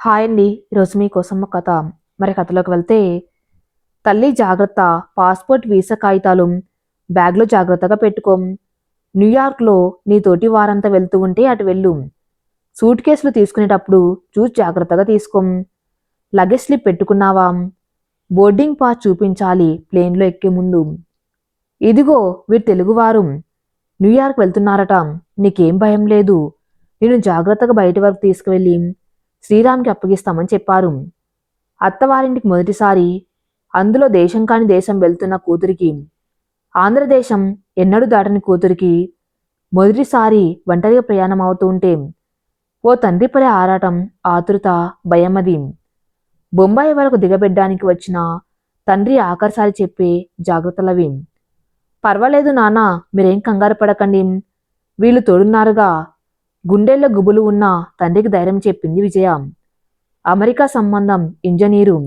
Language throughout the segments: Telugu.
హాయ్ అండి. ఈరోజు మీకోసం ఒక కథ. కథలోకి వెళ్తే, తల్లి జాగ్రత్త, పాస్పోర్ట్ వీసా కాగితాలు బ్యాగ్లో జాగ్రత్తగా పెట్టుకో. న్యూయార్క్లో నీ తోటి వారంతా వెళ్తూ ఉంటే అటు వెళ్ళు. సూట్ కేసులు తీసుకునేటప్పుడు చూసి జాగ్రత్తగా తీసుకో. లగేజ్ స్లిప్ పెట్టుకున్నావా? బోర్డింగ్ పాస్ చూపించాలి ప్లేన్లో ఎక్కే ముందు. ఇదిగో వీరు తెలుగువారు, న్యూయార్క్ వెళ్తున్నారట. నీకేం భయం లేదు. నేను జాగ్రత్తగా బయటి వరకు తీసుకువెళ్ళి శ్రీరామ్కి అప్పగిస్తామని చెప్పారు. అత్తవారింటికి మొదటిసారి, అందులో దేశం కాని దేశం వెళ్తున్న కూతురికి, ఆంధ్రదేశం ఎన్నడూ దాటని కూతురికి మొదటిసారి ఒంటరిగా ప్రయాణం అవుతూ ఉంటే ఓ తండ్రి పడే ఆరాటం, ఆతృత, భయమది. బొంబాయి వరకు దిగబెట్టడానికి వచ్చిన తండ్రి ఆఖరిసారి చెప్పే జాగ్రత్తలవి. పర్వాలేదు నాన్న, మీరేం కంగారు పడకండి, వీళ్ళు తోడున్నారుగా. గుండెల్లో గుబులు ఉన్న తండ్రికి ధైర్యం చెప్పింది విజయ. అమెరికా సంబంధం, ఇంజనీరు,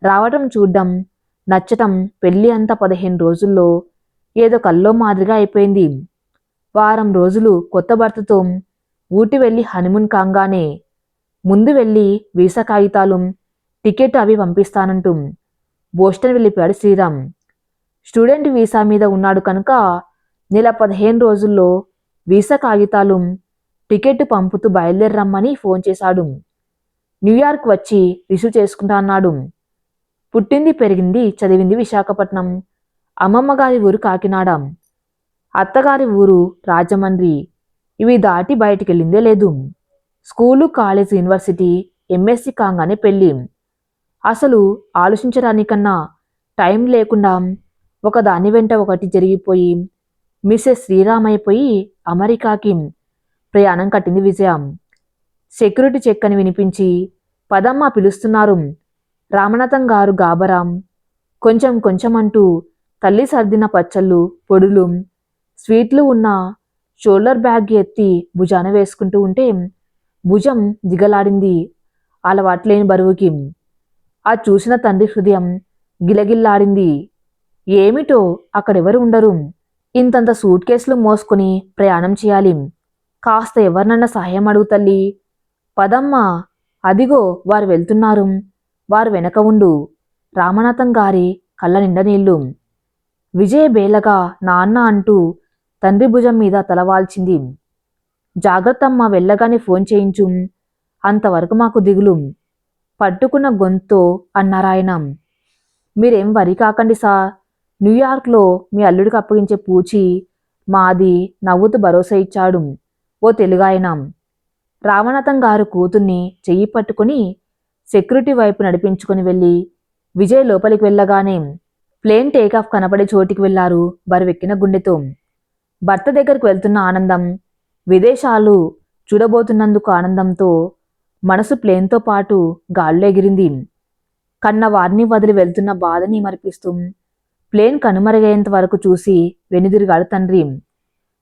రావటం చూడ్డం, నచ్చటం, పెళ్లి అంతా 15 రోజుల్లో ఏదో కల్లో మాదిరిగా అయిపోయింది. వారం రోజులు కొత్త భర్తతో ఊటి వెళ్ళి హనీమూన్ కాంగానే ముందు వెళ్ళి వీసా కాగితాలు, టికెట్ అవి పంపిస్తానంటూ బోస్టన్ వెళ్ళిపోయాడు శ్రీరామ్. స్టూడెంట్ వీసా మీద ఉన్నాడు కనుక నెల 15 రోజుల్లో వీసా కాగితాలు, టికెట్ పంపుతూ బయలుదేరమ్మని ఫోన్ చేశాడు. న్యూయార్క్ వచ్చి రిసీవ్ చేసుకుంటా అన్నాడు. పుట్టింది, పెరిగింది, చదివింది విశాఖపట్నం. అమ్మమ్మ గారి ఊరు కాకినాడ, అత్తగారి ఊరు రాజమండ్రి. ఇవి దాటి బయటికెళ్ళిందే లేదు. స్కూలు, కాలేజ్, యూనివర్సిటీ, ఎంఎస్సి కాగానే పెళ్ళి. అసలు ఆలోచించడానికన్నా టైం లేకుండా ఒకదాని వెంట ఒకటి జరిగిపోయి మిస్సెస్ శ్రీరామ్ అయిపోయి అమెరికాకి ప్రయాణం కట్టింది విజయ. సెక్యూరిటీ చెక్ అని వినిపించి, పదమ్మ పిలుస్తున్నారు. రామనాథం గారు గాబరాం. కొంచెం కొంచెం అంటూ తల్లి సర్దిన పచ్చళ్ళు, పొడులు, స్వీట్లు ఉన్న షోల్డర్ బ్యాగ్ ఎత్తి భుజాన వేసుకుంటూ ఉంటే భుజం దిగలాడింది అలవాట్లేని బరువుకి. ఆ చూసిన తండ్రి హృదయం గిలగిల్లాడింది. ఏమిటో అక్కడెవరు ఉండరు. ఇంతంత సూట్ కేసులు మోసుకుని ప్రయాణం చేయాలి. కాస్త ఎవరినన్నా సహాయం అడుగు తల్లి. పదమ్మా, అదిగో వారు వెళ్తున్నారు, వారు వెనక ఉండు. రామనాథం గారి కళ్ళ నిండా నీళ్లు. విజయ బేలగా నాన్న అంటూ తండ్రి భుజం మీద తలవాల్చింది. జాగ్రత్తమ్మ, వెళ్ళగానే ఫోన్ చేయించు. అంతవరకు మాకు దిగులు, పట్టుకున్న గొంతో అన్నారాయన. మీరేం వరి కాకండి సార్. న్యూయార్క్లో మీ అల్లుడికి అప్పగించే పూచి మాది, నవ్వుతూ భరోసా ఇచ్చాడు ఓ తెలుగాయన. రామనాథం గారు కూతుర్ని చెయ్యి పట్టుకుని సెక్యూరిటీ వైపు నడిపించుకుని వెళ్ళి విజయ్ లోపలికి వెళ్ళగానే ప్లేన్ టేకాఫ్ కనపడే చోటికి వెళ్లారు బరువెక్కిన గుండెతో. భర్త దగ్గరికి వెళ్తున్న ఆనందం, విదేశాలు చూడబోతున్నందుకు ఆనందంతో మనసు ప్లేన్తో పాటు గాల్లో ఎగిరింది. కన్న వారిని వదిలి వెళ్తున్న బాధని మరిపిస్తూ ప్లేన్ కనుమరుగయ్యేంత వరకు చూసి వెనుదిరిగాడు తండ్రి.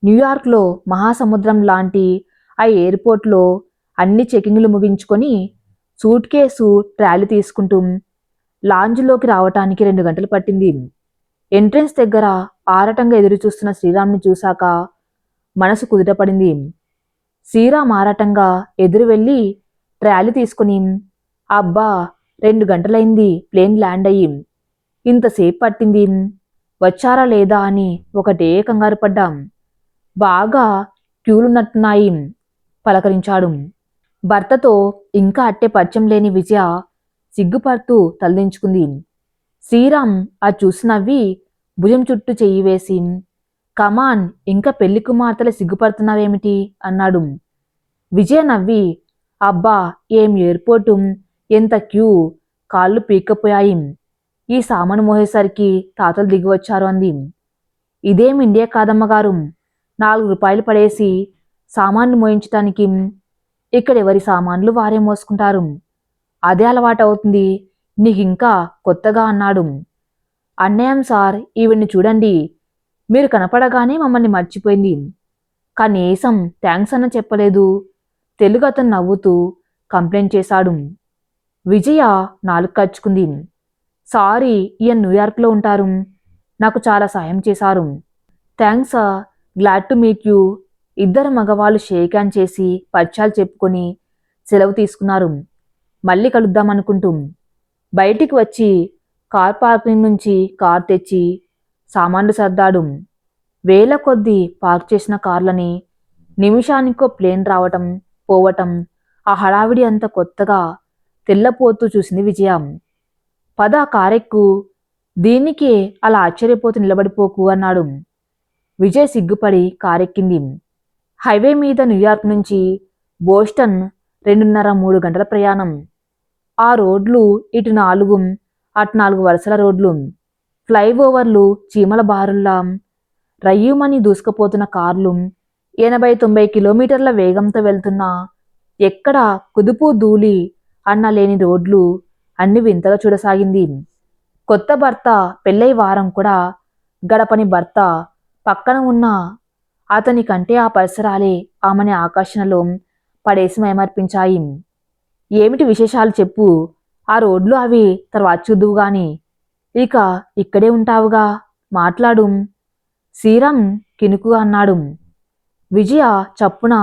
న్యూయార్క్లో మహాసముద్రం లాంటి ఆ ఎయిర్పోర్ట్లో అన్ని చెకింగ్లు ముగించుకొని సూట్ కేసు, ట్రాలీ తీసుకుంటూ లాంజ్లోకి రావటానికి 2 గంటలు పట్టింది. ఎంట్రెన్స్ దగ్గర ఆరటంగా ఎదురుచూస్తున్న శ్రీరామ్ని చూశాక మనసు కుదుటపడింది. శ్రీరామ్ ఆరాటంగా ఎదురు వెళ్ళి ట్రాలీ తీసుకుని, అబ్బా, 2 గంటలైంది ప్లేన్ ల్యాండ్ అయ్యి. ఇంతసేపు పట్టింది, వచ్చారా లేదా అని ఒకటే కంగారు పడ్డాం. బాగా క్యూలున్నట్టున్నాయి పలకరించాడు. భర్తతో ఇంకా అట్టే పరిచయం లేని విజయ సిగ్గుపడుతూ తలదించుకుంది. శ్రీరామ్ ఆ చూసి నవ్వి భుజం చుట్టూ చెయ్యి వేసి, కమాన్, ఇంకా పెళ్లి కుమార్తెలు సిగ్గుపడుతున్నావేమిటి అన్నాడు. విజయ నవ్వి, అబ్బా, ఏం ఎయిర్పోర్టు, ఎంత క్యూ, కాళ్ళు పీక్కపోయాయి. ఈ సామాను మోసేసరికి తాతలు దిగివచ్చారు అంది. ఇదేం ఇండియా కాదమ్మగారు. 4 రూపాయలు పడేసి సామాన్లు మోయించటానికి. ఇక్కడెవరి సామాన్లు వారే మోసుకుంటారు. అదే అలవాటు అవుతుంది నీకింకా కొత్తగా అన్నాడు. అన్యాయం సార్, ఈవిడ్ని చూడండి. మీరు కనపడగానే మమ్మల్ని మర్చిపోయింది. కనీసం థ్యాంక్స్ అన్న చెప్పలేదు. తెలుగు అతను నవ్వుతూ కంప్లైంట్ చేశాడు. విజయ నాలుగు కచ్చుకుంది. సారీ, ఈయన న్యూయార్క్లో ఉంటారు. నాకు చాలా సాయం చేశారు. Thanks, glad to meet you. ఇద్దరు మగవాళ్ళు షేక్ హ్యాండ్ చేసి పరిచయాలు చెప్పుకొని సెలవు తీసుకున్నారు. మళ్ళీ కలుద్దామనుకుంటూ బయటికి వచ్చి కార్ పార్కింగ్ నుంచి కార్ తెచ్చి సామాన్లు సర్దాడు. వేల కొద్దీ పార్క్ చేసిన కార్లని నిమిషానికో ప్లేన్ రావటం పోవటం, ఆ హడావిడి అంత కొత్తగా తెల్లపోతూ చూసింది విజయ. పద కారెక్కు, దీనికే అలా ఆశ్చర్యపోతూ నిలబడిపోకు అన్నాడు. విజయ్ సిగ్గుపడి కారెక్కింది. హైవే మీద న్యూయార్క్ నుంచి బోస్టన్ 2.5-3 గంటల ప్రయాణం. ఆ రోడ్లు ఇటు 4 అటు 4 వరుసల రోడ్లు, ఫ్లైఓవర్లు చీమల బారుల్లా, రయ్యుమని దూసుకుపోతున్న కార్లు, 80-90 కిలోమీటర్ల వేగంతో వెళ్తున్నా ఎక్కడ కుదుపు ధూళి అన్న లేని రోడ్లు అన్ని వింతగా చూడసాగింది. కొత్త భర్త పెళ్ళై వారం కూడా గడపని భర్త పక్కన ఉన్న అతని కంటే ఆ పరిసరాలే ఆమెని ఆకర్షణలో పడేసి మైమర్పించాయి. ఏమిటి విశేషాలు చెప్పు, ఆ రోడ్లు అవి తర్వాత చూద్దువు గాని, ఇక ఇక్కడే ఉంటావుగా, మాట్లాడు శ్రీరామ్ కినుకుగా అన్నాడు. విజయ చప్పున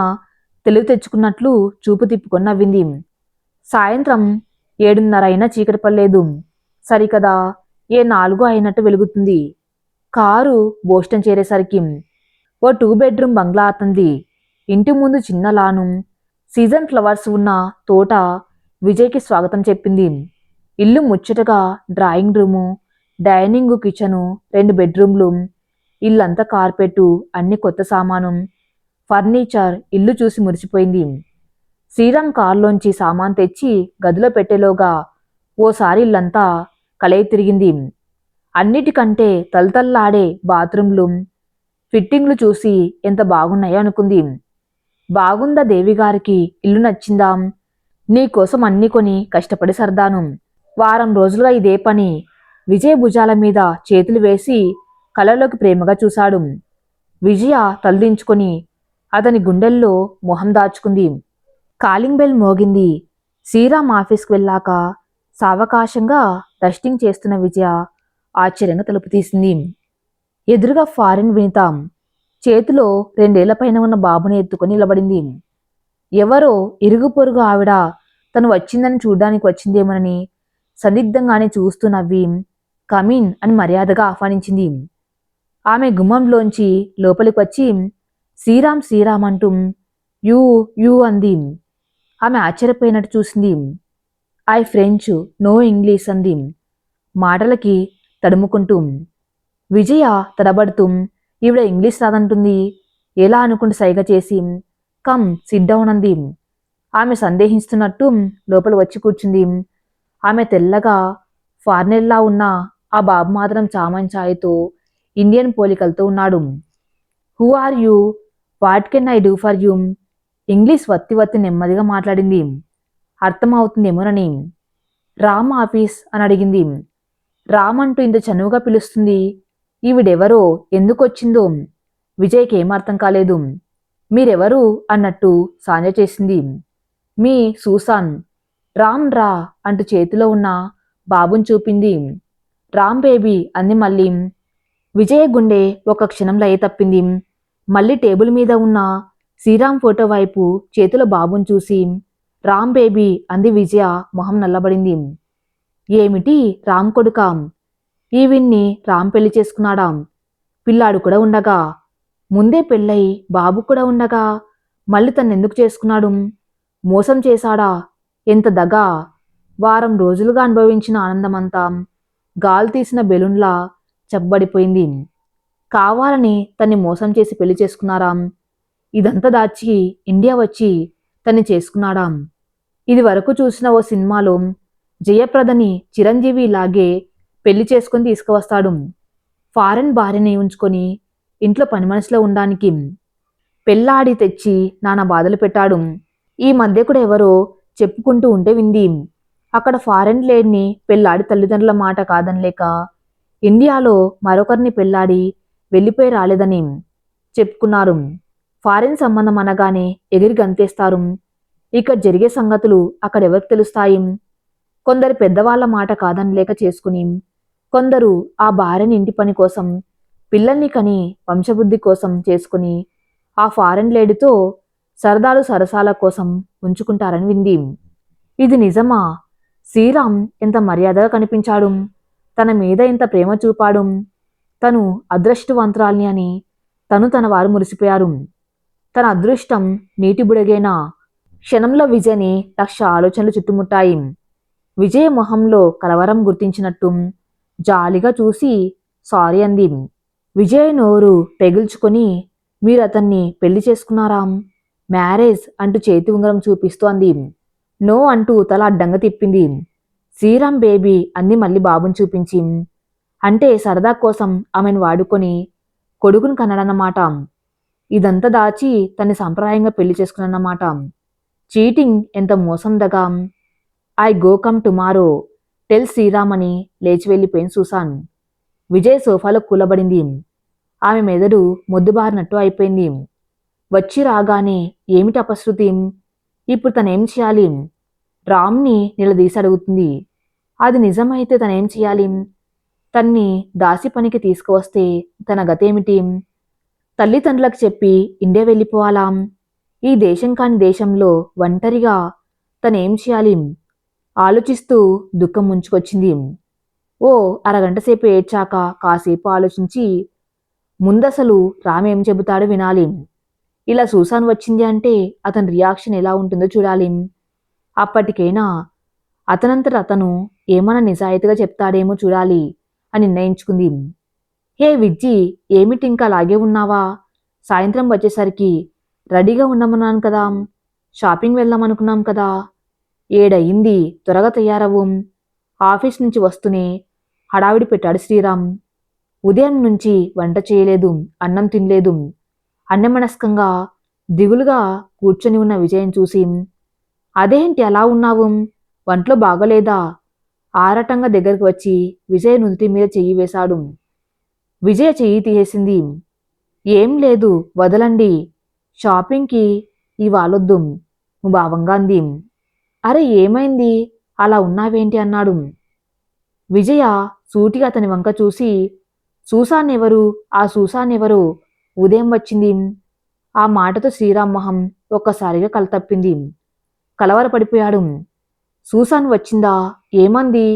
తెలివి తెచ్చుకున్నట్లు చూపు తిప్పుకొని నవ్వింది. సాయంత్రం 7:30 అయినా చీకటి పడలేదు. సరికదా ఏ 4 అయినట్టు వెలుగుతుంది. కారు బోస్టన్ చేరేసరికి ఓ 2 బెడ్రూమ్ బంగ్లా అతంది. ఇంటి ముందు చిన్న లాను, సీజన్ ఫ్లవర్స్ ఉన్న తోట విజయ్కి స్వాగతం చెప్పింది. ఇల్లు ముచ్చటగా డ్రాయింగ్ రూము, డైనింగ్, కిచెను, 2 బెడ్రూమ్లు, ఇల్లంతా కార్పెట్టు, అన్ని కొత్త సామాను, ఫర్నిచర్. ఇల్లు చూసి మురిసిపోయింది. శ్రీరామ్ కారులోంచి సామాన్ తెచ్చి గదిలో పెట్టేలోగా ఓసారి ఇల్లంతా కలయి తిరిగింది. అన్నిటికంటే తలతల్లాడే బాత్రూంలు, ఫిట్టింగ్లు చూసి ఎంత బాగున్నాయో అనుకుంది. బాగుందా దేవిగారికి, ఇల్లు నచ్చిందా? నీకోసం అన్ని కొని కష్టపడి సర్దాను. వారం రోజులుగా ఇదే పని. విజయ్ భుజాల మీద చేతులు వేసి కళ్ళలోకి ప్రేమగా చూశాడు. విజయ తలదించుకొని అతని గుండెల్లో మొహం దాచుకుంది. కాలింగ్ బెల్ మోగింది. శ్రీరామ్ ఆఫీస్కి వెళ్ళాక సావకాశంగా డస్టింగ్ చేస్తున్న విజయ ఆశ్చర్యంగా తలుపు తీసింది. ఎదురుగా ఫారిన్ వినిత చేతిలో 2 ఏళ్ల పైన ఉన్న బాబుని ఎత్తుకొని నిలబడింది. ఎవరో ఇరుగు పొరుగు ఆవిడ తను వచ్చిందని చూడ్డానికి వచ్చిందేమోనని సందిగ్ధంగానే చూస్తూ నవ్వి కమీన్ అని మర్యాదగా ఆహ్వానించింది. ఆమె గుమ్మంలోంచి లోపలికి వచ్చి శ్రీరామ్ శ్రీరామ్ అంటూ యూ యూ అంది. ఆమె ఆశ్చర్యపోయినట్టు చూసింది. ఐ ఫ్రెంచ్, నో ఇంగ్లీష్ అంది మాటలకి తడుముకుంటూ. విజయ తడబడుతూ ఈవిడ ఇంగ్లీష్ రాదంటుంది, ఎలా అనుకుంటూ సైగ చేసి కమ్ సిట్ డౌన్ అంది. ఆమె సందేహిస్తున్నట్టు లోపల వచ్చి కూర్చుంది. ఆమె తెల్లగా ఫారినర్లా ఉన్న ఆ బాబు మాత్రం చామన్ ఛాయతో ఇండియన్ పోలికలతో ఉన్నాడు. Who are you, what can I do for you? English వత్తి వత్తి నెమ్మదిగా మాట్లాడింది. అర్థమవుతుందేమోనని. రామ్ ఆఫీస్ అని అడిగింది. రామ్ అంటూ ఇంత చనువుగా పిలుస్తుంది. ఈవిడెవరో, ఎందుకొచ్చిందో విజయ్కి ఏమర్థం కాలేదు. మీరెవరు అన్నట్టు సాంజ చేసింది. మీ సూసాన్. రామ్ రా అంటూ చేతిలో ఉన్న బాబుని చూపింది. రామ్ బేబీ అంది మళ్ళీ. విజయ గుండె ఒక క్షణం లయ తప్పింది. మళ్ళీ టేబుల్ మీద ఉన్న శ్రీరామ్ ఫోటో వైపు చేతిలో బాబుని చూసి రామ్ బేబీ అంది విజయ. మొహం నల్లబడింది. ఏమిటి రామ్ కొడుకా? ఈవిన్ని రామ్ పెళ్లి చేసుకున్నాడా? పిల్లాడు కూడా ఉండగా, ముందే పెళ్ళై బాబు కూడా ఉండగా మళ్ళీ తన్నెందుకు చేసుకున్నాడు? మోసం చేశాడా? ఎంత దగా! వారం రోజులుగా అనుభవించిన ఆనందమంతా గాలి తీసిన బెలూన్లా చబ్బడిపోయింది. కావాలని తన్ని మోసం చేసి పెళ్లి చేసుకున్నారా? ఇదంతా దాచి ఇండియా వచ్చి తన్ని చేసుకున్నాడా? ఇది వరకు చూసిన ఓ సినిమాలో జయప్రదని చిరంజీవి ఇలాగే పెళ్లి చేసుకుని తీసుకువస్తాడు. ఫారెన్ భార్యని ఉంచుకొని ఇంట్లో పని మనిషిలో ఉండడానికి. పెళ్ళాడి తెచ్చి నానా బాధలు పెట్టాడు. ఈ మధ్య కూడా ఎవరో చెప్పుకుంటూ ఉంటే వింది. అక్కడ ఫారెన్ లేడిని పెళ్ళాడి తల్లిదండ్రుల మాట కాదనలేక ఇండియాలో మరొకరిని పెళ్ళాడి వెళ్ళిపోయి రాలేదని చెప్పుకున్నారు. ఫారెన్ సంబంధం అనగానే ఎగిరి గంతేస్తారు. ఇక్కడ జరిగే సంగతులు అక్కడెవరికి తెలుస్తాయి? కొందరు పెద్దవాళ్ల మాట కాదనలేక చేసుకుని, కొందరు ఆ భార్యని ఇంటి పని కోసం, పిల్లల్ని కని వంశబుద్ధి కోసం చేసుకుని ఆ ఫారెన్ లేడీతో సరదాలు సరసాల కోసం ఉంచుకుంటారని వింది. ఇది నిజమా? శ్రీరామ్ ఎంత మర్యాదగా కనిపించాడు, తన మీద ఎంత ప్రేమ చూపాడు, తను అదృష్టవంతురాల్ని అని తన వారు మురిసిపోయారు. తన అదృష్టం నీటి బుడగేనా? క్షణంలో విజయ్ని 1,00,000 ఆలోచనలు చుట్టుముట్టాయి. విజయ మొహంలో కలవరం గుర్తించినట్టు జాలిగా చూసి సారీ అంది. విజయ్ నోరు పెగిల్చుకొని మీరు అతన్ని పెళ్లి చేసుకున్నారా? మ్యారేజ్ అంటూ చేతి ఉంగరం చూపిస్తూ అంది. నో అంటూ తల అడ్డంగా తిప్పింది. శ్రీరామ్ బేబీ అంది మళ్ళీ బాబుని చూపించి. అంటే సరదా కోసం ఆమెను వాడుకొని కొడుకుని కన్నాడన్నమాట. ఇదంతా దాచి తన్ని సంప్రదాయంగా పెళ్లి చేసుకున్నమాట. చీటింగ్ ఎంత మోసం దగా. I go come tomorrow tell Sriram అని లేచి వెళ్ళిపోయింది సూసాన్. విజయ్ సోఫాలో కూలబడింది. ఆమె మెదడు మొద్దుబారినట్టు అయిపోయింది. వచ్చి రాగానే ఏమిటి అపశృతి? ఇప్పుడు తనేం చేయాలి? రామ్ని నిలదీసి అడుగుతుంది. అది నిజమైతే తనేం చేయాలి? తన్ని దాసి పనికి తీసుకువస్తే తన గతేమిటి? తల్లిదండ్రులకు చెప్పి ఇండియా వెళ్ళిపోవాలా? ఈ దేశం కాని దేశంలో ఒంటరిగా తనేం చేయాలి? ఆలోచిస్తూ దుఃఖం ముంచుకొచ్చింది. ఓ అరగంట సేపు ఏడ్చాక కాసేపు ఆలోచించి ముందసలు రామ్ ఏం చెబుతాడో వినాలి. ఇలా సూసాన్ వచ్చింది అంటే అతని రియాక్షన్ ఎలా ఉంటుందో చూడాలి. అప్పటికైనా అతనంతట అతను ఏమన్నా నిజాయితీగా చెప్తాడేమో చూడాలి అని నిర్ణయించుకుంది. హే విజ్జి, ఏమిటి ఇంకా అలాగే ఉన్నావా? సాయంత్రం వచ్చేసరికి రెడీగా ఉండమన్నాను కదా. షాపింగ్ వెళ్దామనుకున్నాం కదా. 7 అయింది, త్వరగా తయారవు. ఆఫీస్ నుంచి వస్తూనే హడావిడి పెట్టాడు శ్రీరామ్. ఉదయం నుంచి వంట చేయలేదు, అన్నం తినలేదు. అన్యమనస్కంగా దిగులుగా కూర్చొని ఉన్న విజయం చూసి అదేంటి అలా ఉన్నావు? వంట్లో బాగోలేదా? ఆరాటంగా దగ్గరికి వచ్చి విజయ్ నుదుటి మీద చెయ్యి వేశాడు. విజయ చెయ్యి తీసేసింది. ఏం లేదు, వదలండి. షాపింగ్కి ఇవాళొద్దు భావంగా అంది. అరే ఏమైంది, అలా ఉన్నావేంటి అన్నాడు. విజయ సూటిగా అతని వంక చూసి సూసాన్ ఎవరు? ఆ సూసాన్ ఎవరు? ఉదయం వచ్చింది. ఆ మాటతో శ్రీరామ్ మొహం ఒక్కసారిగా కలతప్పింది. కలవరపడిపోయాడు. సూసాన్ వచ్చిందా? ఏమంది?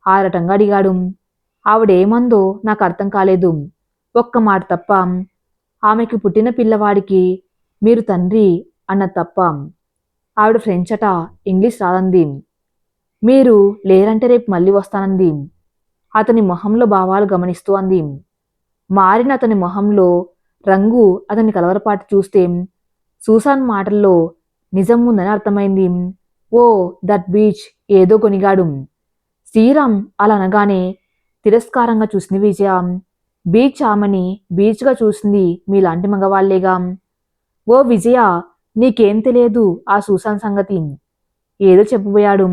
ఆరటంగా అడిగాడు. ఆవిడేమందో నాకు అర్థం కాలేదు. ఒక్క మాట తప్ప. ఆమెకి పుట్టిన పిల్లవాడికి మీరు తండ్రి అన్న తప్ప. ఆవిడ ఫ్రెంచ్ అట, ఇంగ్లీష్ రాదంది. మీరు లేరంటే రేపు మళ్ళీ వస్తానంది. అతని మొహంలో భావాలు గమనిస్తూ అంది. మారిన అతని మొహంలో రంగు అతని కలవరపాటు చూస్తే సూసాన్ మాటల్లో నిజం ఉందని అర్థమైంది. ఓ దట్ బీచ్ ఏదో కొనిగాడు. శ్రీరామ్ అలా అనగానే తిరస్కారంగా చూసింది విజయ. బీచ్ ఆమెని బీచ్గా చూసింది మీలాంటి మగవాళ్లేగా. ఓ విజయ, నీకేం తెలియదు ఆ సూసాన్ సంగతి. ఏదో చెప్పబోయాడు.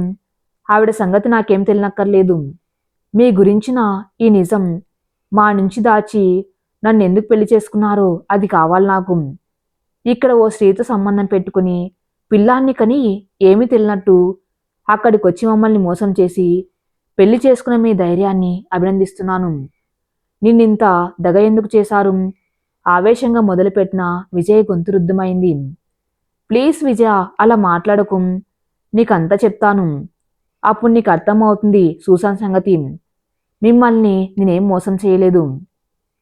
ఆవిడ సంగతి నాకేం తెలియనక్కర్లేదు. మీ గురించిన ఈ నిజం మా నుంచి దాచి నన్నెందుకు పెళ్లి చేసుకున్నారో అది కావాలి నాకు. ఇక్కడ ఓ స్త్రీతో సంబంధం పెట్టుకుని పిల్లాన్ని కని ఏమీ తెలియనట్టు అక్కడికొచ్చి మమ్మల్ని మోసం చేసి పెళ్లి చేసుకునే మీ ధైర్యాన్ని అభినందిస్తున్నాను. నిన్నింత దగ ఎందుకు చేశారు? ఆవేశంగా మొదలుపెట్టిన విజయ్ గొంతు రుద్ధమైంది. ప్లీజ్ విజయ, అలా మాట్లాడకు. నీకంతా చెప్తాను. అప్పుడు నీకు అర్థమవుతుంది సూసాన్ సంగతి. మిమ్మల్ని నేనేం మోసం చేయలేదు.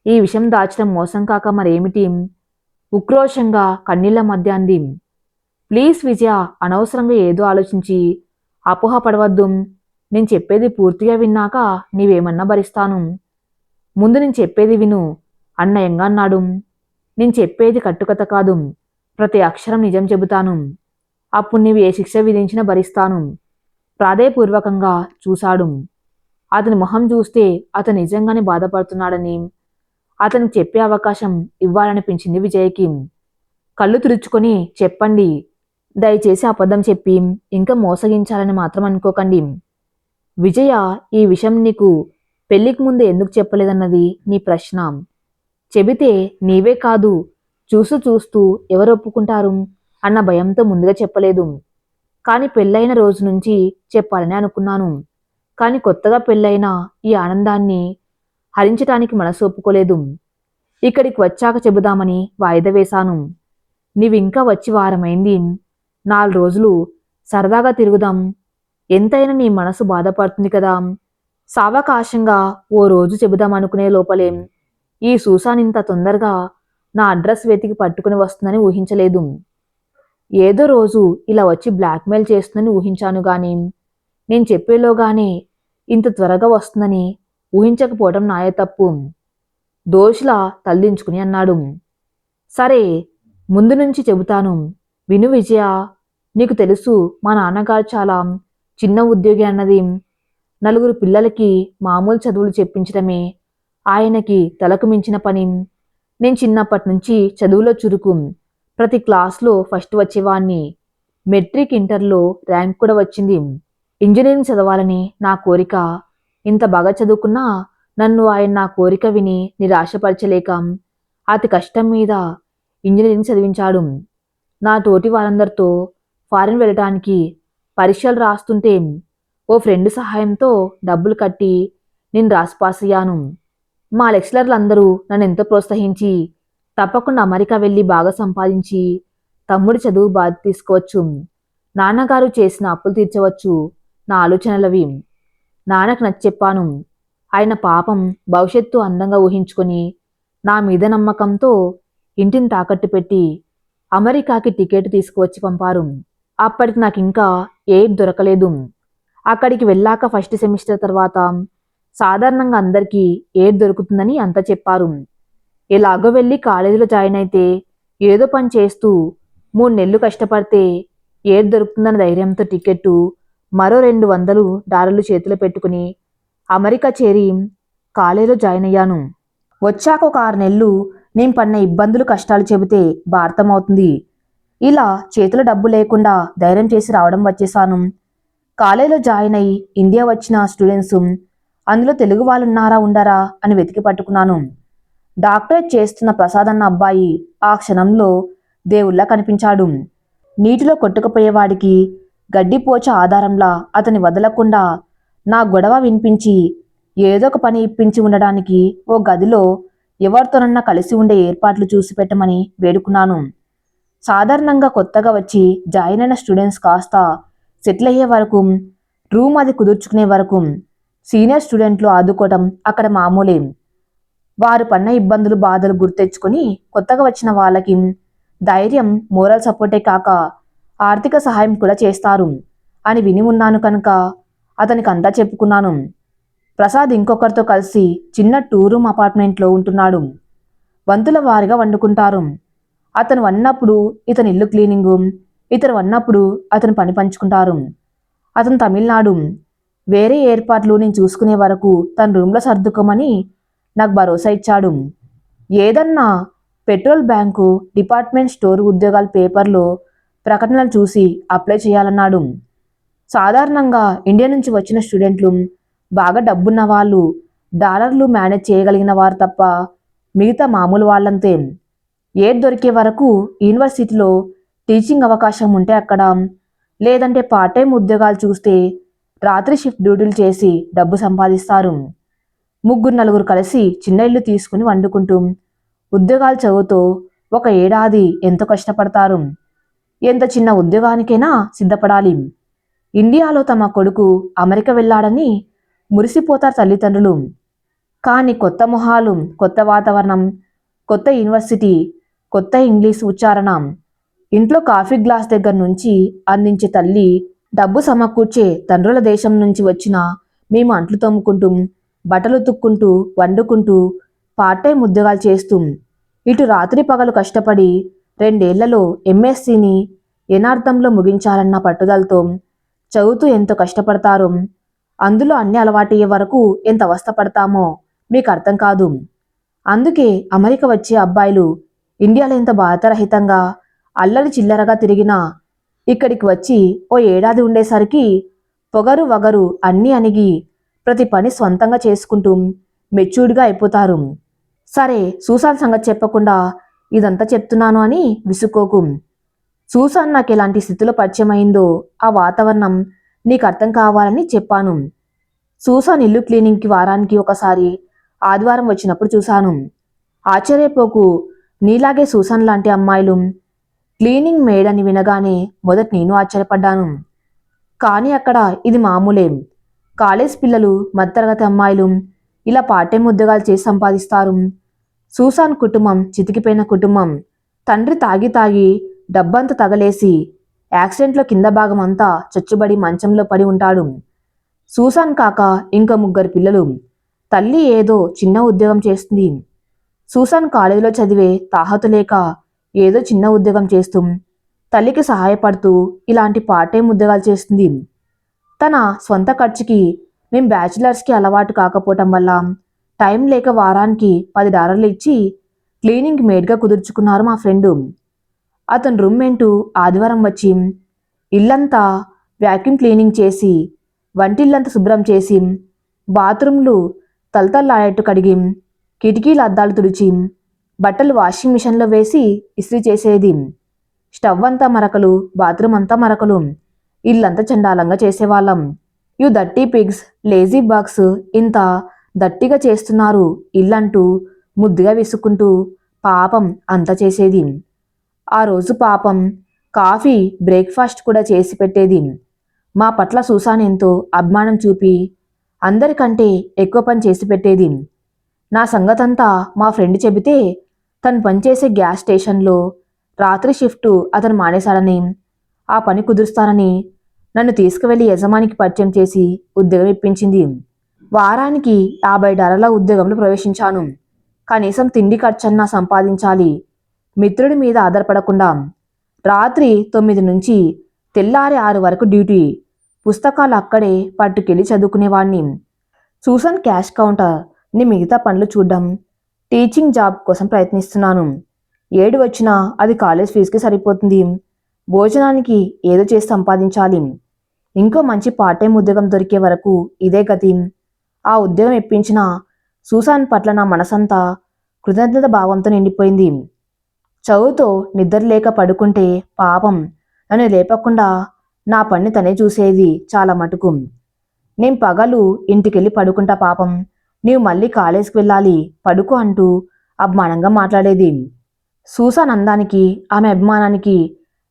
ఈ విషయం దాచడం మోసం కాక మరేమిటి? ఉక్రోషంగా కన్నీళ్ల మధ్య అంది. ప్లీజ్ విజయ, అనవసరంగా ఏదో ఆలోచించి అపోహపడవద్దు. నేను చెప్పేది పూర్తిగా విన్నాక నీవేమన్నా భరిస్తాను. ముందు నేను చెప్పేది విను అన్నయంగా అన్నాడు. నేను చెప్పేది కట్టుకథ కాదు, ప్రతి అక్షరం నిజం చెబుతాను. అప్పుడు నీవు ఏ శిక్ష విధించినా భరిస్తాను. ప్రాధేయపూర్వకంగా చూశాడు. అతని మొహం చూస్తే అతను నిజంగానే బాధపడుతున్నాడని అతనికి చెప్పే అవకాశం ఇవ్వాలనిపించింది విజయ్కి. కళ్ళు తుడుచుకొని చెప్పండి, దయచేసి అబద్ధం చెప్పి ఇంకా మోసగించాలని మాత్రం అనుకోకండి. విజయ, ఈ విషయం నీకు పెళ్లికి ముందు ఎందుకు చెప్పలేదన్నది నీ ప్రశ్న. చెబితే నీవే కాదు, చూస్తూ ఎవరు ఒప్పుకుంటారు అన్న భయంతో ముందుగా చెప్పలేదు. కానీ పెళ్ళైన రోజు నుంచి చెప్పాలని అనుకున్నాను. కానీ కొత్తగా పెళ్ళైన ఈ ఆనందాన్ని హరించటానికి మనసు ఒప్పుకోలేదు. ఇక్కడికి వచ్చాక చెబుదామని వాయిదా వేశాను. నీవింకా వచ్చి వారమైంది. 4 రోజులు సరదాగా తిరుగుదాం, ఎంతైనా నీ మనసు బాధపడుతుంది కదా. సావకాశంగా ఓ రోజు చెబుదామనుకునే లోపలే ఈ సూసాన్ ఇంత తొందరగా నా అడ్రస్ వెతికి పట్టుకుని వస్తుందని ఊహించలేదు. ఏదో రోజు ఇలా వచ్చి బ్లాక్మెయిల్ చేస్తుందని ఊహించాను గాని నేను చెప్పేలోగానే ఇంత త్వరగా వస్తుందని ఊహించకపోవడం నాయ తప్పు. దోషిలా తలదించుకుని అన్నాడు. సరే, ముందు నుంచి చెబుతాను విను విజయ. నీకు తెలుసు మా నాన్నగారు చాలా చిన్న ఉద్యోగి అన్నది. నలుగురు పిల్లలకి మామూలు చదువులు చెప్పించడమే ఆయనకి తలకు మించిన పని. నేను చిన్నప్పటి నుంచి చదువులో చురుకు. ప్రతి క్లాస్లో ఫస్ట్ వచ్చేవాణ్ణి. మెట్రిక్ ఇంటర్లో ర్యాంక్ కూడా వచ్చింది. ఇంజనీరింగ్ చదవాలని నా కోరిక. ఇంత బాగా చదువుకున్నా నన్ను ఆయన నా కోరిక విని నిరాశపరచలేక అతి కష్టం మీద ఇంజనీరింగ్ చదివించాడు. నా తోటి వారందరితో ఫారిన్ వెళ్ళటానికి పరీక్షలు రాస్తుంటే ఓ ఫ్రెండ్ సహాయంతో డబ్బులు కట్టి నేను రాసి పాస్ అయ్యాను. మా లెక్చరర్లు అందరూ నన్ను ఎంతో ప్రోత్సహించి తప్పకుండా అమెరికా వెళ్ళి బాగా సంపాదించి తమ్ముడి చదువు బాధ్యత తీసుకోవచ్చు, నాన్నగారు చేసిన అప్పులు తీర్చవచ్చు నా ఆలోచనలవి. నాన్నకు నచ్చి చెప్పాను. ఆయన పాపం భవిష్యత్తు అందంగా ఊహించుకొని నా మీద నమ్మకంతో ఇంటిని తాకట్టు పెట్టి అమెరికాకి టికెట్ తీసుకువచ్చి పంపారు. అప్పటికి నాకు ఇంకా ఎయిడ్ దొరకలేదు. అక్కడికి వెళ్ళాక ఫస్ట్ సెమిస్టర్ తర్వాత సాధారణంగా అందరికీ ఎయిడ్ దొరుకుతుందని అంతా చెప్పారు. ఎలాగో వెళ్ళి కాలేజీలో జాయిన్ అయితే ఏదో పని చేస్తూ 3 నెలలు కష్టపడితే ఎయిడ్ దొరుకుతుందన్న ధైర్యంతో టికెట్టు మరో $200 చేతిలో పెట్టుకుని అమెరికా చేరి కాలేజీలో జాయిన్ అయ్యాను. వచ్చాక ఒక 6 నెలలు నేను పడిన ఇబ్బందులు కష్టాలు చెబితే భారతమవుతుంది. ఇలా చేతిలో డబ్బు లేకుండా ధైర్యం చేసి రావడం వచ్చేసాను. కాలేజీలో జాయిన్ అయ్యి ఇండియా వచ్చిన స్టూడెంట్స్ అందులో తెలుగు వాళ్ళు ఉన్నారా ఉండరా అని వెతికి పట్టుకున్నాను. డాక్టరేట్ చేస్తున్న ప్రసాద్ అన్న అబ్బాయి ఆ క్షణంలో దేవుళ్ళ కనిపించాడు. నీటిలో కొట్టుకుపోయేవాడికి గడ్డిపోచ ఆధారంలా అతని వదలకుండా నా గొడవ వినిపించి ఏదో ఒక పని ఇప్పించి ఉండడానికి ఓ గదిలో ఎవరితోనన్నా కలిసి ఉండే ఏర్పాట్లు చూసి పెట్టమని వేడుకున్నాను. సాధారణంగా కొత్తగా వచ్చి జాయిన్ అయిన స్టూడెంట్స్ కాస్త సెటిల్ అయ్యే వరకు, రూమ్ అది కుదుర్చుకునే వరకు సీనియర్ స్టూడెంట్లు ఆదుకోవటం అక్కడ మామూలే. వారు పడిన ఇబ్బందులు బాధలు గుర్తెచ్చుకొని కొత్తగా వచ్చిన వాళ్ళకి ధైర్యం మోరల్ సపోర్టే కాక ఆర్థిక సహాయం కూడా చేస్తారు అని విని ఉన్నాను కనుక అతనికి అంతా చెప్పుకున్నాను. ప్రసాద్ ఇంకొకరితో కలిసి చిన్న 2 రూమ్ అపార్ట్మెంట్లో ఉంటున్నాడు. వంతుల వారిగా వండుకుంటారు. అతను వన్నప్పుడు ఇతని ఇల్లు క్లీనింగు, ఇతను వన్నప్పుడు అతను పని పంచుకుంటారు. అతను తమిళనాడు. వేరే ఏర్పాట్లు నేను చూసుకునే వరకు తన రూమ్లో సర్దుకోమని నాకు భరోసా ఇచ్చాడు. ఏదన్నా పెట్రోల్ బ్యాంకు, డిపార్ట్మెంట్ స్టోర్ ఉద్యోగాల పేపర్లో ప్రకటనలు చూసి అప్లై చేయాలన్నాడు. సాధారణంగా ఇండియా నుంచి వచ్చిన స్టూడెంట్లు బాగా డబ్బున్న వాళ్ళు, డాలర్లు మేనేజ్ చేయగలిగిన వారు తప్ప మిగతా మామూలు వాళ్ళంతే. ఏది దొరికే వరకు యూనివర్సిటీలో టీచింగ్ అవకాశం ఉంటే అక్కడ, లేదంటే పార్ట్ టైం ఉద్యోగాలు చూస్తే రాత్రి షిఫ్ట్ డ్యూటీలు చేసి డబ్బు సంపాదిస్తారు. 3-4 కలిసి చిన్న ఇల్లు తీసుకుని వండుకుంటూ ఉద్యోగాలు చదువుతూ 1 ఏడాది ఎంతో కష్టపడతారు. ఎంత చిన్న ఉద్యోగానికైనా సిద్ధపడాలి. ఇండియాలో తమ కొడుకు అమెరికా వెళ్ళాడని మురిసిపోతారు తల్లిదండ్రులు. కానీ కొత్త మొహాలు, కొత్త వాతావరణం, కొత్త యూనివర్సిటీ, కొత్త ఇంగ్లీష్ ఉచ్చారణ, ఇంట్లో కాఫీ గ్లాస్ దగ్గర నుంచి అందించే తల్లి, డబ్బు సమకూర్చే తండ్రుల దేశం నుంచి వచ్చిన మేము అంట్లు తోముకుంటూ, బట్టలు ఉతుక్కుంటూ, వండుకుంటూ, పార్ట్ టైం ఉద్యోగాలు చేస్తూ, ఇటు రాత్రి పగలు కష్టపడి 2 ఏళ్లలో ఎంఎస్సీని యనార్థంలో ముగించాలన్న పట్టుదలతో చదువుతూ ఎంతో కష్టపడతారు. అందులో అన్ని అలవాటయ్యే వరకు ఎంత అవస్థపడతామో మీకు అర్థం కాదు. అందుకే అమెరికా వచ్చే అబ్బాయిలు ఇండియాలో ఎంత బాధరహితంగా అల్లరి చిల్లరగా తిరిగినా ఇక్కడికి వచ్చి ఓ ఏడాది ఉండేసరికి పొగరు వగరు అన్నీ అణిగి ప్రతి పని స్వంతంగా చేసుకుంటూ మెచ్యూర్డ్గా అయిపోతారు. సరే, సూసాన్ సంగతి చెప్పకుండా ఇదంతా చెప్తున్నాను అని విసుక్కోకు. సూసాన్ నాకు ఎలాంటి స్థితిలో పరిచయం అయిందో ఆ వాతావరణం నీకు అర్థం కావాలని చెప్పాను. సూసాన్ ఇల్లు క్లీనింగ్కి వారానికి ఒకసారి ఆదివారం వచ్చినప్పుడు చూశాను. ఆశ్చర్యపోకు, నీలాగే సూసాన్ లాంటి అమ్మాయిలు క్లీనింగ్ మేడ్ అని వినగానే మొదట నేను ఆశ్చర్యపడ్డాను. కానీ అక్కడ ఇది మామూలేం. కాలేజ్ పిల్లలు, మధ్యతరగతి అమ్మాయిలు ఇలా పార్ట్ టైం ఉద్యోగాలు చేసి సంపాదిస్తారు. సూసాన్ కుటుంబం చితికిపోయిన కుటుంబం. తండ్రి తాగి తాగి డబ్బంతా తగలేసి యాక్సిడెంట్లో కింద భాగం అంతా చచ్చుబడి మంచంలో పడి ఉంటాడు. సూసాన్ కాక ఇంకా 3 పిల్లలు. తల్లి ఏదో చిన్న ఉద్యోగం చేస్తుంది. సూసాన్ కాలేజీలో చదివే తాహతు లేక ఏదో చిన్న ఉద్యోగం చేస్తూ తల్లికి సహాయపడుతూ ఇలాంటి పార్ట్ టైం ఉద్యోగాలు చేస్తుంది. తన స్వంత ఖర్చుకి మేం బ్యాచిలర్స్కి అలవాటు కాకపోవటం వల్ల టైం లేక వారానికి $10 ఇచ్చి క్లీనింగ్ మేడ్గా కుదుర్చుకున్నారు మా ఫ్రెండు. అతని రూమ్మేటు ఆదివారం వచ్చి ఇల్లంతా వ్యాక్యూమ్ క్లీనింగ్ చేసి వంటిల్లంతా శుభ్రం చేసి బాత్రూంలు తలతల్లాడేట్టు కడిగి కిటికీల అద్దాలు తుడిచి బట్టలు వాషింగ్ మిషన్లో వేసి ఇస్త్రీ చేసేది. స్టవ్ అంతా మరకలు, బాత్రూమ్ అంతా మరకలు, ఇల్లంతా చండాలంగా చేసేవాళ్ళం. యు దట్టి పిగ్స్, లేజీ బాక్స్, ఇంత దట్టిగా చేస్తున్నారు ఇల్లంటూ ముద్దుగా విసుక్కుంటూ పాపం అంతా చేసేది. ఆ రోజు పాపం కాఫీ, బ్రేక్ఫాస్ట్ కూడా చేసి పెట్టేది. మా పట్ల సూసాన్ ఎంతో అభిమానం చూపి అందరికంటే ఎక్కువ పని చేసి పెట్టేది. నా సంగతంతా మా ఫ్రెండ్ చెబితే తను పనిచేసే గ్యాస్ స్టేషన్లో రాత్రి షిఫ్టు అతను మానేశాడని, ఆ పని కుదురుస్తానని నన్ను తీసుకువెళ్లి యజమానికి పరిచయం చేసి ఉద్యోగం ఇప్పించింది. వారానికి $50 ఉద్యోగంలో ప్రవేశించాను. కనీసం తిండి ఖర్చన్నా సంపాదించాలి. మిత్రుడి మీద ఆధారపడకుండా. రాత్రి 9 నుంచి తెల్లారి 6 వరకు డ్యూటీ. పుస్తకాలు అక్కడే పట్టుకెళ్ళి చదువుకునేవాణ్ణి. సూసన్ క్యాష్ కౌంటర్, నీ మిగతా పనులు చూడ్డం. టీచింగ్ జాబ్ కోసం ప్రయత్నిస్తున్నాను. 7 వచ్చినా అది కాలేజ్ ఫీజుకి సరిపోతుంది. భోజనానికి ఏదో చేసి సంపాదించాలి. ఇంకో మంచి పార్ట్ టైం ఉద్యోగం దొరికే వరకు ఇదే గతి. ఆ ఉద్యోగం ఇప్పించిన సూసాన్ పట్ల నా మనసంతా కృతజ్ఞత భావంతో నిండిపోయింది. చదువుతో నిద్ర లేక పడుకుంటే పాపం నన్ను లేపకుండా నా పని తనే చూసేది చాలా మటుకు. నేను పగలు ఇంటికెళ్ళి పడుకుంటా పాపం, నీవు మళ్ళీ కాలేజ్కి వెళ్ళాలి పడుకో అంటూ అభిమానంగా మాట్లాడేది. సూసాన్ అందానికి, ఆమె అభిమానానికి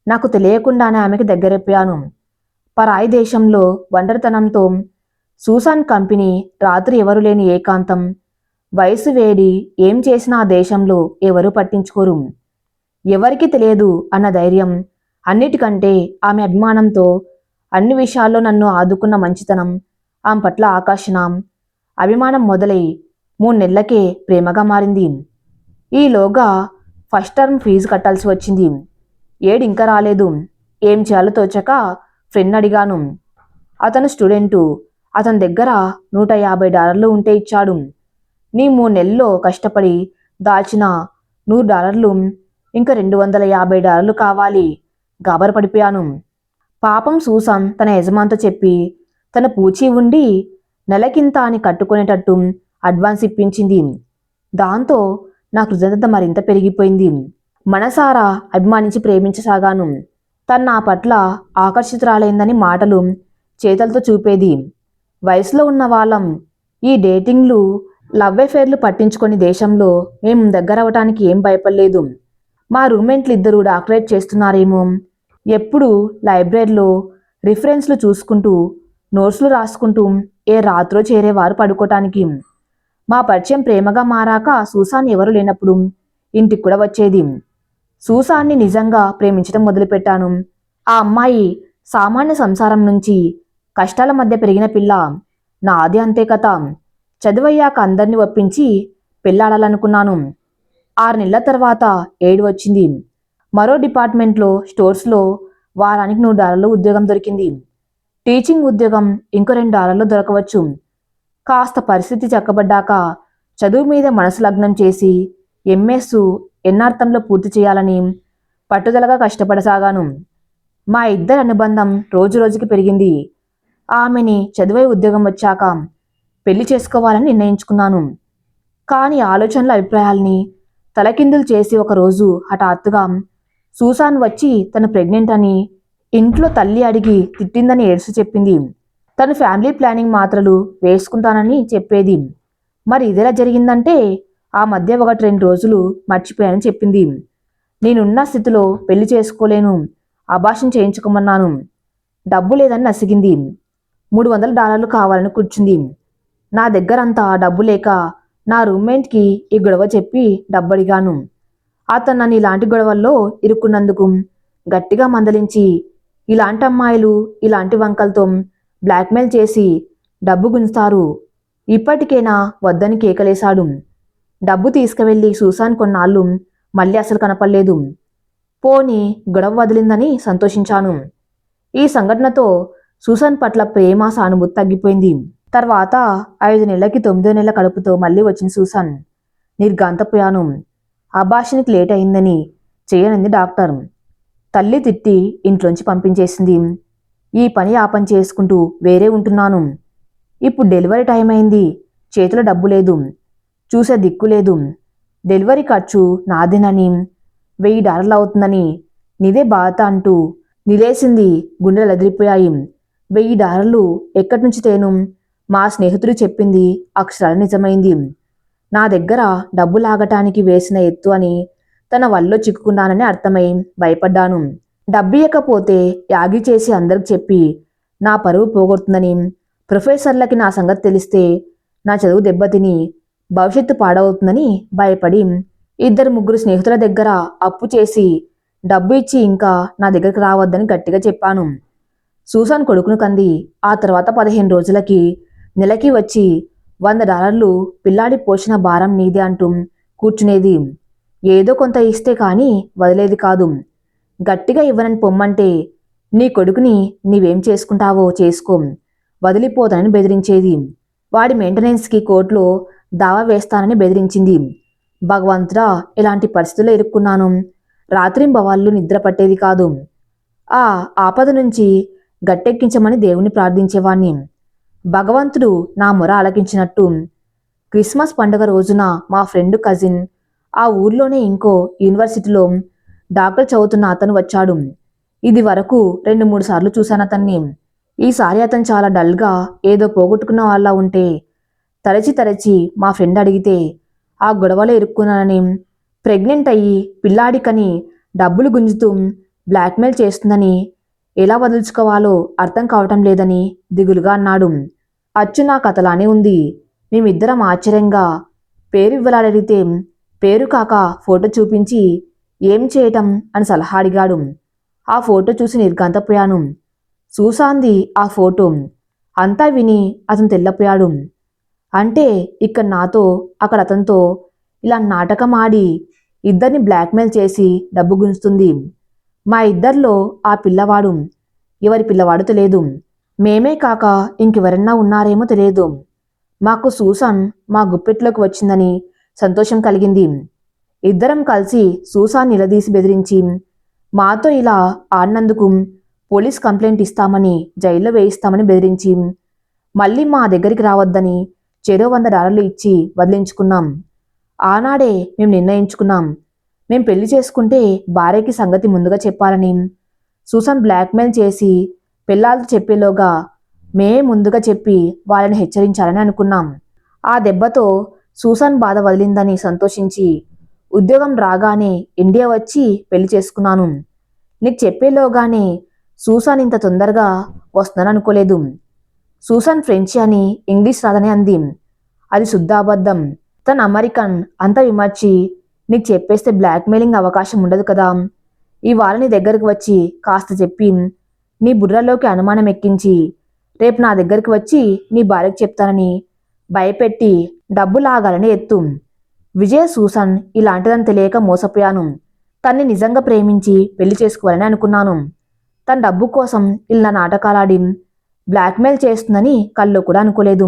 నాకు తెలియకుండానే ఆమెకి దగ్గరైపోయాను. పరాయి దేశంలో ఒంటరితనంతో సూసాన్ కంపెనీ, రాత్రి ఎవరు లేని ఏకాంతం, వయసు వేడి, ఏం చేసినా ఆ దేశంలో ఎవరూ పట్టించుకోరు. ఎవరికీ తెలియదు అన్న ధైర్యం, అన్నిటికంటే ఆమె అభిమానంతో అన్ని విషయాల్లో నన్ను ఆదుకున్న మంచితనం, ఆమె పట్ల ఆకర్షణ, అభిమానం మొదలై 3 నెలలకే ప్రేమగా మారింది. ఈలోగా ఫస్ట్ టర్మ్ ఫీజు కట్టాల్సి వచ్చింది. ఇంకా రాలేదు. ఏం చేయాలో తోచక ఫ్రెండ్ అడిగాను. అతను స్టూడెంటు. అతని దగ్గర $150 ఉంటే ఇచ్చాడు. నీ 3 నెలల్లో కష్టపడి దాచిన $100, ఇంకా $250 కావాలి. గాబర పడిపోయాను. పాపం సూసాన్ తన యజమానితో చెప్పి తన పూచీ ఉండి నెలకింత అని కట్టుకునేటట్టు అడ్వాన్స్ ఇప్పించింది. దాంతో నా కృతజ్ఞత మరింత పెరిగిపోయింది. మనసారా అభిమానించి ప్రేమించసాగాను. తను నా పట్ల ఆకర్షితురాలైందని మాటలు, చేతలతో చూపేది. వయసులో ఉన్న వాళ్ళం ఈ డేటింగ్లు, లవ్ అఫేర్లు పట్టించుకొని దేశంలో మేము దగ్గరవటానికి ఏం భయపడలేదు. మా రూమ్మేట్లు 2 డాక్టరేట్ చేస్తున్నారేమో. ఎప్పుడు లైబ్రరీలో రిఫరెన్స్లు చూసుకుంటూ, నోట్స్లు రాసుకుంటూ ఏ రాత్రో చేరేవారు పడుకోటానికి. మా పరిచయం ప్రేమగా మారాక సూసాన్ ఎవరు లేనప్పుడు ఇంటికి కూడా వచ్చేది. సూసాన్ని నిజంగా ప్రేమించడం మొదలుపెట్టాను. ఆ అమ్మాయి సామాన్య సంసారం నుంచి కష్టాల మధ్య పెరిగిన పిల్ల. నాది అంతే కథ. చదువయ్యాక అందరినీ ఒప్పించి పెళ్ళాడాలనుకున్నాను. 6 నెలల తర్వాత 7 వచ్చింది. మరో డిపార్ట్మెంట్లో స్టోర్స్లో వారానికి $100 ఉద్యోగం దొరికింది. టీచింగ్ ఉద్యోగం ఇంకో $2 దొరకవచ్చు. కాస్త పరిస్థితి చక్కబడ్డాక చదువు మీద మనసు లగ్నం చేసి ఎంఎస్ ఎన్నార్థంలో పూర్తి చేయాలని పట్టుదలగా కష్టపడసాగాను. మా ఇద్దరి అనుబంధం రోజు రోజుకి పెరిగింది. ఆమెని చదువై ఉద్యోగం వచ్చాక పెళ్లి చేసుకోవాలని నిర్ణయించుకున్నాను. కానీ ఆలోచనల అభిప్రాయాల్ని తలకిందులు చేసి ఒకరోజు హఠాత్తుగా సూసాన్ వచ్చి తను ప్రెగ్నెంట్ అని ఇంట్లో తల్లి అడిగి తిట్టిందని ఏడ్చి చెప్పింది. తను ఫ్యామిలీ ప్లానింగ్ మాత్రలు వేసుకుంటానని చెప్పేది. మరి ఇదెలా జరిగిందంటే ఆ మధ్య 1-2 రోజులు మర్చిపోయానని చెప్పింది. నేనున్న స్థితిలో పెళ్లి చేసుకోలేను, అబార్షన్ చేయించుకోమన్నాను. డబ్బు లేదని నసిగింది. $300 కావాలని కూర్చుంది. నా దగ్గరంతా డబ్బు లేక నా రూమ్మేట్కి ఈ గొడవ చెప్పి డబ్బడిగాను. అతను నన్ను ఇలాంటి గొడవల్లో ఇరుక్కున్నందుకు గట్టిగా మందలించి, ఇలాంటి అమ్మాయిలు ఇలాంటి వంకలతో బ్లాక్మెయిల్ చేసి డబ్బు గుంజుతారు, ఇప్పటికైనా వద్దని కేకలేశాడు. డబ్బు తీసుకువెళ్ళి సూసాన్ కొన్నాళ్ళు మళ్ళీ అసలు కనపడలేదు. పోనీ గొడవ వదిలిందని సంతోషించాను. ఈ సంఘటనతో సూసాన్ పట్ల ప్రేమ సానుభూతి తగ్గిపోయింది. తర్వాత 5 నెలలకి 9వ నెల కడుపుతో మళ్ళీ వచ్చింది సూసాన్. నిర్ఘాంతపోయాను. అబార్షన్కి లేట్ అయిందని చేయనంది డాక్టర్. తల్లి తిట్టి ఇంట్లోంచి పంపించేసింది. ఈ పని ఆ పని చేసుకుంటూ వేరే ఉంటున్నాను. ఇప్పుడు డెలివరీ టైం అయింది. చేతిలో డబ్బు లేదు, చూసే దిక్కు లేదు. డెలివరీ ఖర్చు నాదేనని, $1000 అవుతుందని, నీదే బాధ అంటూ నిలేసింది. గుండెలు ఎదిరిపోయాయి. $1000 ఎక్కడి నుంచి తేను? మా స్నేహితుడు చెప్పింది అక్షరాలు నిజమైంది. నా దగ్గర డబ్బు లాగటానికి వేసిన ఎత్తు అని, తన వల్లో చిక్కుకున్నానని అర్థమై భయపడ్డాను. డబ్బు ఇవ్వకపోతే యాగి చేసి అందరికి చెప్పి నా పరువు పోగొడుతుందని, ప్రొఫెసర్లకి నా సంగతి తెలిస్తే నా చదువు దెబ్బతిని భవిష్యత్తు పాడవుతుందని భయపడి 2-3 స్నేహితుల దగ్గర అప్పు చేసి డబ్బు ఇచ్చి ఇంకా నా దగ్గరికి రావద్దని గట్టిగా చెప్పాను. సూసాన్ కొడుకును కంది. ఆ తర్వాత 15 రోజులకి నెలకి వచ్చి $100 పిల్లాడి పోషణ భారం నీదే అంటూ కూర్చునేది. ఏదో కొంత ఇస్తే కానీ వదిలేది కాదు. గట్టిగా ఇవ్వనని పొమ్మంటే, నీ కొడుకుని నీవేం చేసుకుంటావో చేసుకో, వదిలిపోతానని బెదిరించేది. వాడి మెయింటెనెన్స్కి కోర్టులో దావా వేస్తానని బెదిరించింది. భగవంతుడా, ఇలాంటి పరిస్థితుల్లో ఇరుక్కున్నాను. రాత్రింబవళ్ళు నిద్ర పట్టేది కాదు. ఆ ఆపద నుంచి గట్టెక్కించమని దేవుణ్ణి ప్రార్థించేవాణ్ణి. భగవంతుడు నా మొర ఆలకించినట్టు క్రిస్మస్ పండుగ రోజున మా ఫ్రెండ్ కజిన్, ఆ ఊర్లోనే ఇంకో యూనివర్సిటీలో డాక్టర్ చదువుతున్న అతను వచ్చాడు. ఇది వరకు 2-3 సార్లు చూశాను అతన్ని. ఈసారి అతను చాలా డల్గా ఏదో పోగొట్టుకున్న వాళ్ళ ఉంటే తరచి తరచి మా ఫ్రెండ్ అడిగితే ఆ గొడవలో ఇరుక్కున్నానని, ప్రెగ్నెంట్ అయ్యి పిల్లాడికని డబ్బులు గుంజుతూ బ్లాక్మెయిల్ చేస్తుందని, ఎలా వదులుచుకోవాలో అర్థం కావటం లేదని దిగులుగా అన్నాడు. అచ్చు నా కథలానే ఉంది. మేమిద్దరం ఆశ్చర్యంగా పేరు ఇవ్వాలడిగితే పేరు కాక ఫోటో చూపించి ఏం చేయటం అని సలహా అడిగాడు. ఆ ఫోటో చూసి నిర్ఘాంతపోయాను. సూసాంది ఆ ఫోటో. అంతా విని అతను తెల్లపోయాడు. అంటే ఇక్కడ నాతో అక్కడ అతనితో ఇలా నాటకం ఆడి ఇద్దరిని బ్లాక్మెయిల్ చేసి డబ్బు గుంజుతుంది. మా ఇద్దరిలో ఆ పిల్లవాడు ఎవరి పిల్లవాడు తెలియదు. మేమే కాక ఇంకెవరన్నా ఉన్నారేమో తెలియదు. మాకు సూసాన్ మా గుప్పెట్లోకి వచ్చిందని సంతోషం కలిగింది. ఇద్దరం కలిసి సూసాన్ నిలదీసి బెదిరించి మాతో ఇలా ఆడినందుకు పోలీస్ కంప్లైంట్ ఇస్తామని, జైల్లో వేయిస్తామని బెదిరించి మళ్ళీ మా దగ్గరికి రావద్దని చెరో $100 ఇచ్చి వదిలించుకున్నాం. ఆనాడే మేము నిర్ణయించుకున్నాం, మేం పెళ్లి చేసుకుంటే భార్యకి సంగతి ముందుగా చెప్పాలని. సూసాన్ బ్లాక్మెయిల్ చేసి పెళ్ళాలతో చెప్పేలోగా మేమే ముందుగా చెప్పి వాళ్ళని హెచ్చరించాలని అనుకున్నాం. ఆ దెబ్బతో సూసాన్ బాధ వదిలిందని సంతోషించి ఉద్యోగం రాగానే ఇండియా వచ్చి పెళ్లి చేసుకున్నాను. నీకు చెప్పేలోగానే సూసాన్ ఇంత తొందరగా వస్తుందని అనుకోలేదు. సూసాన్ ఫ్రెంచి అని ఇంగ్లీష్ రాదని అంది. అది శుద్ధ అబద్ధం. తను అమెరికన్ అంతా విమర్చి నీకు చెప్పేస్తే బ్లాక్మెయిలింగ్ అవకాశం ఉండదు కదా. ఇవాళ నీ దగ్గరికి వచ్చి కాస్త చెప్పి నీ బుర్రలోకి అనుమానం ఎక్కించి రేపు నా దగ్గరికి వచ్చి నీ భార్యకు చెప్తానని భయపెట్టి డబ్బు లాగాలని ఎత్తు. విజయ సూసాన్ ఇలాంటిదని తెలియక మోసపోయాను. తన్ని నిజంగా ప్రేమించి పెళ్లి చేసుకోవాలని అనుకున్నాను. తన డబ్బు కోసం ఇలా నాటకాలాడి బ్లాక్మెయిల్ చేస్తుందని కల్లో కూడా అనుకోలేదు.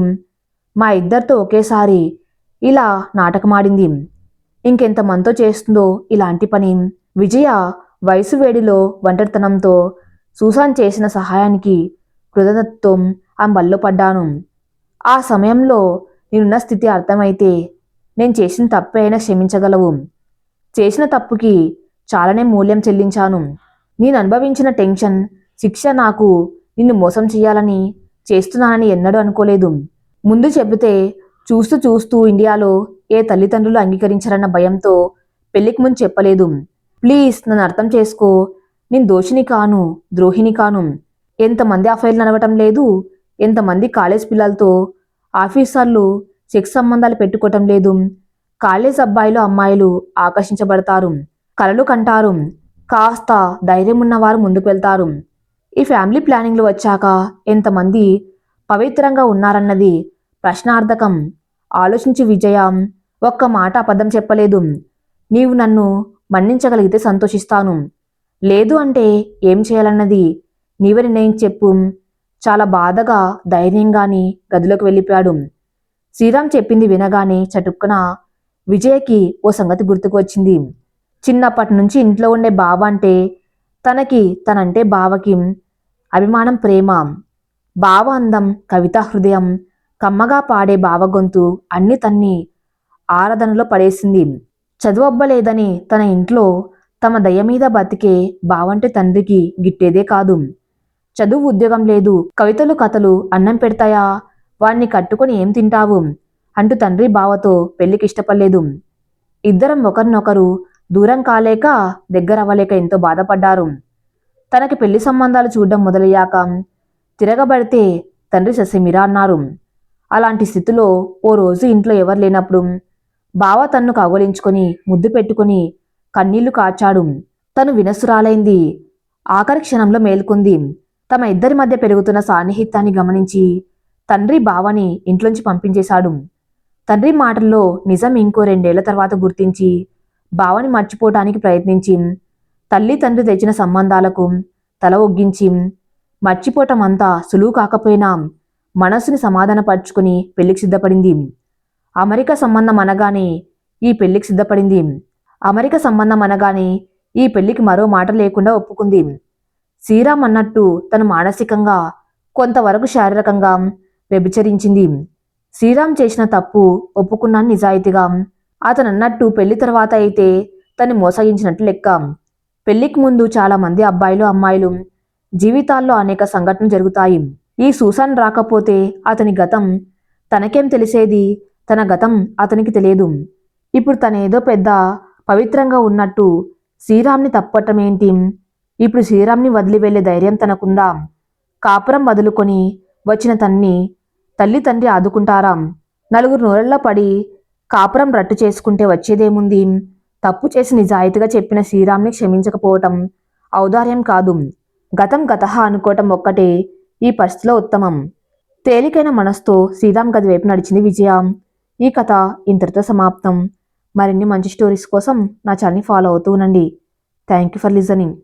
మా ఇద్దరితో ఒకేసారి ఇలా నాటకమాడింది. ఇంకెంతమందితో చేస్తుందో ఇలాంటి పని. విజయ వయసు వేడిలో ఒంటరితనంతో సూసాన్ చేసిన సహాయానికి కృతజ్ఞతతో ఆ బల్లో పడ్డాను. ఆ సమయంలో నేనున్న స్థితి అర్థమైతే నేను చేసిన తప్పే అయినా క్షమించగలవు. చేసిన తప్పుకి చాలానే మూల్యం చెల్లించాను. నేను అనుభవించిన టెన్షన్, శిక్ష నాకు నిన్ను మోసం చేయాలని చేస్తున్నానని ఎన్నడూ అనుకోలేదు. ముందు చెబితే చూస్తూ చూస్తూ ఇండియాలో ఏ తల్లిదండ్రులు అంగీకరించారన్న భయంతో పెళ్లికి ముందు చెప్పలేదు. ప్లీజ్ నన్ను అర్థం చేసుకో. నేను దోషిని కాను, ద్రోహిని కాను. ఎంతమంది అఫైర్లు నడవటం లేదు, ఎంతమంది కాలేజ్ పిల్లలతో ఆఫీసర్లు సెక్స్ సంబంధాలు పెట్టుకోవటం లేదు. కాలేజ్ అబ్బాయిలు అమ్మాయిలు ఆకర్షించబడతారు, కలలు కంటారు. కాస్త ధైర్యం ఉన్నవారు ముందుకు వెళ్తారు. ఈ ఫ్యామిలీ ప్లానింగ్లు వచ్చాక ఎంతమంది పవిత్రంగా ఉన్నారన్నది ప్రశ్నార్థకం. ఆలోచించి విజయ, ఒక్క మాట అబద్ధం చెప్పలేదు. నీవు నన్ను మన్నించగలిగితే సంతోషిస్తాను, లేదు అంటే ఏం చేయాలన్నది నీవే నిర్ణయించి చెప్పు. చాలా బాధగా ధైర్యంగాని గదిలోకి వెళ్ళిపోయాడు. శ్రీరామ్ చెప్పింది వినగానే చటుక్కున విజయకి ఓ సంగతి గుర్తుకు వచ్చింది. చిన్నప్పటి నుంచి ఇంట్లో ఉండే బావ అంటే తనంటే బావకి అభిమానం, ప్రేమ. బావ అందం, కవితా హృదయం, కమ్మగా పాడే బావ గొంతు అన్ని తన్ని ఆరాధనలో పడేసింది. చదువబ్బలేదని తన ఇంట్లో తమ దయ మీద బతికే బావంటే తండ్రికి గిట్టేదే కాదు. చదువు, ఉద్యోగం లేదు, కవితలు కథలు అన్నం పెడతాయా, వాణ్ణి కట్టుకొని ఏం తింటావు అంటూ తండ్రి బావతో పెళ్లికి ఇష్టపడలేదు. ఇద్దరం ఒకరినొకరు దూరం కాలేక దగ్గరవ్వలేక ఎంతో బాధపడ్డారు. తనకి పెళ్లి సంబంధాలు చూడడం మొదలయ్యాక తిరగబడితే తండ్రి ససిమిరా అన్నారు. అలాంటి స్థితిలో ఓ రోజు ఇంట్లో ఎవరు లేనప్పుడు బావ తన్ను కౌగలించుకొని ముద్దు పెట్టుకుని కన్నీళ్లు కార్చాడు. తను వినసురాలైంది. ఆఖరి క్షణంలో మేల్కొంది. తమ ఇద్దరి మధ్య పెరుగుతున్న సాన్నిహిత్యాన్ని గమనించి తండ్రి బావని ఇంట్లోంచి పంపించేశాడు. తండ్రి మాటల్లో నిజం ఇంకో 2 ఏళ్ల తర్వాత గుర్తించి బావని మర్చిపోవటానికి ప్రయత్నించి తల్లి తండ్రి తెచ్చిన సంబంధాలకు తల ఒగ్గించి మర్చిపోవటం అంతా సులువు కాకపోయినా మనస్సుని సమాధానపరుచుకుని పెళ్లికి సిద్ధపడింది. అమెరికా సంబంధం అనగానే ఈ పెళ్లికి సిద్ధపడింది. అమెరికా సంబంధం అనగానే ఈ పెళ్లికి మరో మాట లేకుండా ఒప్పుకుంది. శ్రీరామ్ అన్నట్టు తను మానసికంగా కొంతవరకు శారీరకంగా వ్యభిచరించింది. శ్రీరామ్ చేసిన తప్పు ఒప్పుకున్నాను నిజాయితీగా. అతను అన్నట్టు పెళ్లి తర్వాత అయితే తను మోసగించినట్టు లెక్క. పెళ్లికి ముందు చాలా మంది అబ్బాయిలు అమ్మాయిలు జీవితాల్లో అనేక సంఘటనలు జరుగుతాయి. ఈ సూసాన్ రాకపోతే అతని గతం తనకేం తెలిసేది, తన గతం అతనికి తెలియదు. ఇప్పుడు తనేదో పెద్ద పవిత్రంగా ఉన్నట్టు శ్రీరామ్ని తప్పటమేంటి? ఇప్పుడు శ్రీరామ్ని వదిలి వెళ్లే ధైర్యం తనకుందా? కాపురం వదులుకొని వచ్చిన తల్లి తండ్రి ఆదుకుంటారా? నలుగురు నోళ్ళల్లో పడి కాపురం రట్టు చేసుకుంటే వచ్చేదేముంది? తప్పు చేసి నిజాయితీగా చెప్పిన శ్రీరామ్ని క్షమించకపోవటం ఔదార్యం కాదు, గతం గతహ అనుకోవటం ఒక్కటే ఈ పరిస్థితిలో ఉత్తమం. తేలికైన మనసుతో శ్రీరామ్ గది వైపు నడిచింది విజయ. ఈ కథ ఇంతటితో సమాప్తం. మరిన్ని మంచి స్టోరీస్ కోసం నా ఛానల్ని ఫాలో అవుతూ ఉండండి. Thank you for listening.